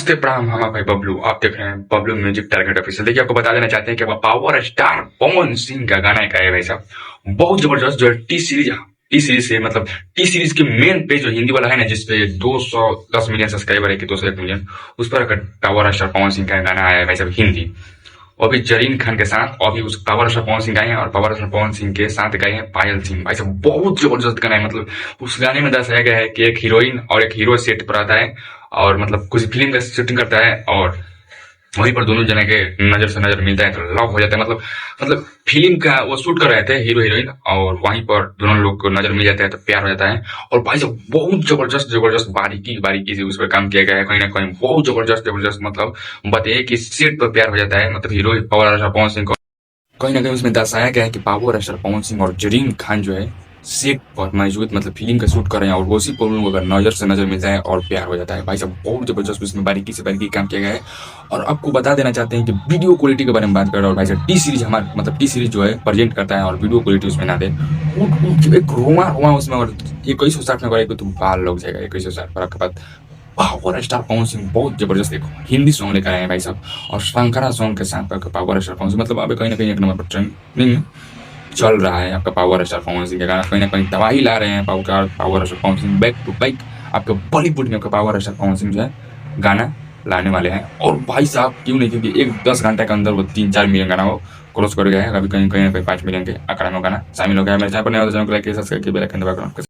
नमस्ते प्रणाम, हम भाई बबलू। आप देख रहे हैं बबलू म्यूजिक टारगेट ऑफिशियल। देखिए, आपको बता देना चाहते हैं कि पावर स्टार पवन सिंह का गाना एक है भाई साहब, बहुत जबरदस्त। जो है टी सीरीज से मतलब टी सीरीज के मेन पे जो हिंदी वाला है ना, जिसपे 210 मिलियन सब्सक्राइबर है कि 201 मिलियन, उस पर पावर स्टार पवन सिंह का गाना आया है भाई साहब हिंदी। और भी जरीन खान के साथ, और भी उस पावर स्टार पवन सिंह गाए हैं, और पावर स्टार पवन सिंह के साथ गाए हैं पायल सिंह। भाई साहब बहुत जबरदस्त गाना है। मतलब उस गाने में दर्शाया गया है कि एक हीरोइन और एक हीरो सेट पर आता है, और मतलब कुछ फिल्म का शूटिंग करता है, और वहीं पर दोनों जने के नजर से नजर मिलता है तो लव हो जाता है। मतलब फिल्म का वो शूट कर रहे थे हीरो हीरोइन, और वहीं पर दोनों लोग को नजर मिल जाता है तो प्यार हो जाता है। और भाई साहब बहुत जबरदस्त जबरदस्त बारीकी बारीकी से उस पर काम किया गया है, कहीं ना कहीं बहुत जबरदस्त जबरदस्त। मतलब बताइए कि सेट पर प्यार हो जाता है। मतलब hero power star Pawan Singh को कहीं ना कहीं उसमें दर्शाया गया है कि पावर स्टार पवन सिंह और जरीन खान जो है सेट पर मौजूद, मतलब फिल्म का शूट कर रहे हैं, और उसी पर उन लोगों का नजर से नजर मिलता है और प्यार हो जाता है। भाई साहब बहुत जबरदस्त उसमें बारीकी से बारीकी काम किया गया है। और आपको बता देना चाहते हैं कि वीडियो क्वालिटी के बारे में बात करें, और भाई साहब टी सीरीज हमारे मतलब टी सीरीज जो है प्रेजेंट करता है, और वीडियो क्वालिटी उसमें ना दे एक रोमा रोमा उसमें, और 2160 में करेगा तो बाल लग जाएगा। 2160 पर आपके पास पावर स्टार पवन सिंह बहुत जबरदस्त एक हिंदी सॉन्ग लेकर आए हैं भाई साहब, और शंकरा सॉन्ग के साथ आपका पावर स्टार पवन सिंह, मतलब अभी कहीं ना कहीं एक नंबर पर ट्रेंडिंग चल रहा है आपका पावर स्टार पवन सिंह का गाना। कहीं ना कहीं तबाही ला रहे हैं power star Pawan Singh. Back to back आपके बॉलीवुड में आपका पावर स्टार पवन सिंह जो है गाना लाने वाले हैं। और भाई साहब क्यों नहीं, क्योंकि एक 10 घंटे के अंदर वो 3-4 मिलियन गाना वो क्रॉस कर गया है। अभी कहीं कहीं 5 मिलियन के आंकड़ा में गाना शामिल हो गया है। मेरे चैनल पर नया हो तो चैनल को लाइक सब्सक्राइब बेल आइकन दबाकर